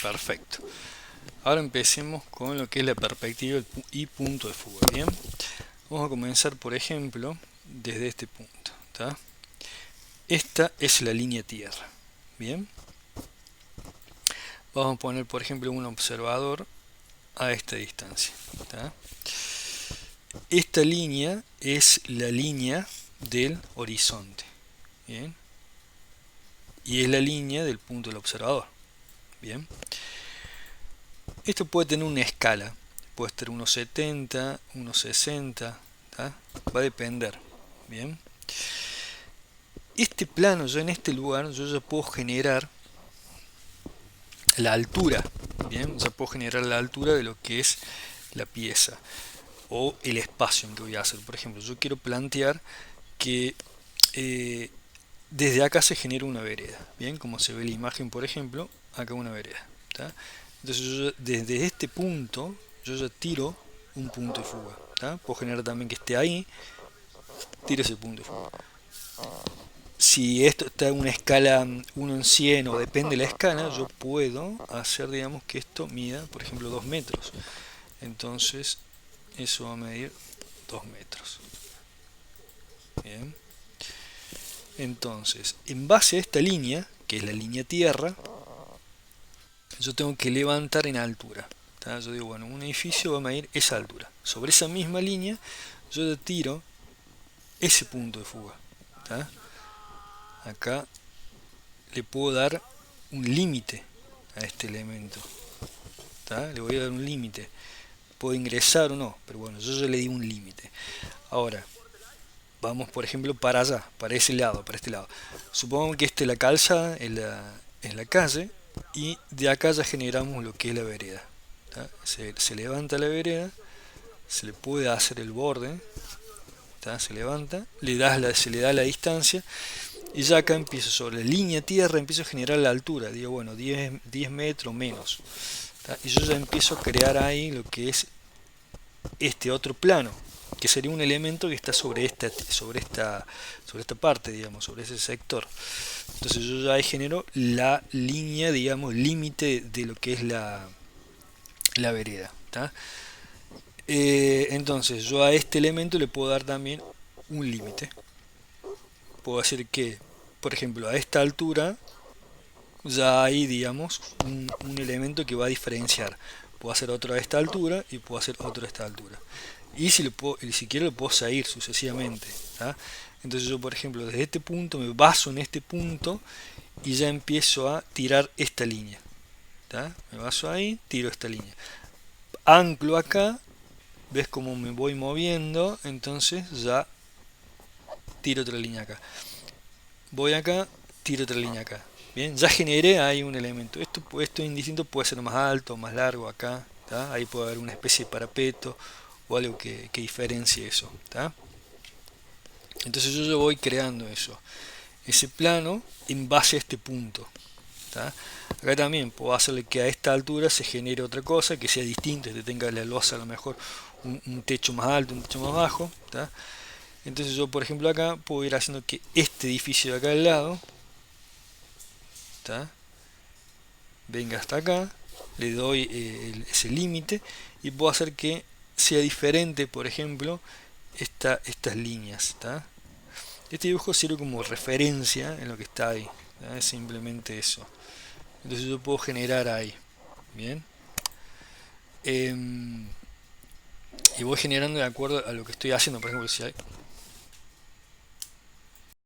Perfecto. Ahora empecemos con lo que es la perspectiva y punto de fuga. Bien, vamos a comenzar, por ejemplo, desde este punto. ¿Tá? Esta es la línea tierra. Bien, vamos a poner, por ejemplo, un observador a esta distancia. ¿Tá? Esta línea es la línea del horizonte. Bien, y es la línea del punto del observador. Bien, esto puede tener una escala, puede estar 1,70, 1,60, va a depender. Bien, este plano, yo en este lugar, yo ya puedo generar la altura. Bien, ya puedo generar la altura de lo que es la pieza o el espacio en que voy a hacer. Por ejemplo, yo quiero plantear que desde acá se genera una vereda. Bien, como se ve en la imagen, por ejemplo, acá una vereda. ¿Tá? Entonces yo desde este punto yo ya tiro un punto de fuga. ¿Tá? Puedo generar también que esté ahí, tiro ese punto de fuga. Si esto está en una escala 1 en 100 o depende de la escala, yo puedo hacer, digamos, que esto mida, por ejemplo, 2 metros. Entonces eso va a medir 2 metros. Bien. Entonces, en base a esta línea, que es la línea tierra, yo tengo que levantar en altura. ¿Tá? Yo digo, bueno, un edificio va a medir esa altura. Sobre esa misma línea, yo tiro ese punto de fuga. ¿Tá? Acá le puedo dar un límite a este elemento. ¿Tá? Le voy a dar un límite. Puedo ingresar o no, pero bueno, yo ya le di un límite. Ahora, vamos por ejemplo para allá, para ese lado, para este lado. Supongamos que esta es la calzada, es la calle, y de acá ya generamos lo que es la vereda. Se levanta la vereda, se le puede hacer el borde, ¿tá? Se levanta, se le da la distancia, y ya acá empiezo sobre la línea tierra, empiezo a generar la altura, digo bueno, 10 metros menos. ¿Tá? Y yo ya empiezo a crear ahí lo que es este otro plano, que sería un elemento que está sobre esta parte, digamos, sobre ese sector. Entonces yo ya ahí genero la línea, digamos, límite de lo que es la vereda. ¿Tá? Entonces yo a este elemento le puedo dar también un límite. Puedo hacer que, por ejemplo, a esta altura ya hay, digamos, un elemento que va a diferenciar. Puedo hacer otro a esta altura y puedo hacer otro a esta altura. Y si quiero lo puedo seguir sucesivamente. ¿Tá? Entonces yo, por ejemplo, desde este punto me baso en este punto y ya empiezo a tirar esta línea. ¿Tá? Me baso ahí, tiro esta línea. Anclo acá, ves cómo me voy moviendo, entonces ya tiro otra línea acá. Voy acá, tiro otra línea acá. Bien, ya generé ahí un elemento. Esto indistinto puede ser más alto, más largo acá. ¿Tá? Ahí puede haber una especie de parapeto o algo que diferencie eso. ¿Tá? Entonces yo voy creando eso, ese plano en base a este punto. ¿Tá? Acá también puedo hacerle que a esta altura se genere otra cosa, que sea distinto, que tenga la losa a lo mejor un techo más alto, un techo más bajo. ¿Tá? Entonces yo, por ejemplo, acá puedo ir haciendo que este edificio de acá al lado, ¿tá? Venga hasta acá, le doy ese límite y puedo hacer que sea diferente, por ejemplo, estas líneas. ¿Tá? Este dibujo sirve como referencia en lo que está ahí. ¿Tá? Es simplemente eso. Entonces yo puedo generar ahí. Bien. Y voy generando de acuerdo a lo que estoy haciendo. Por ejemplo, si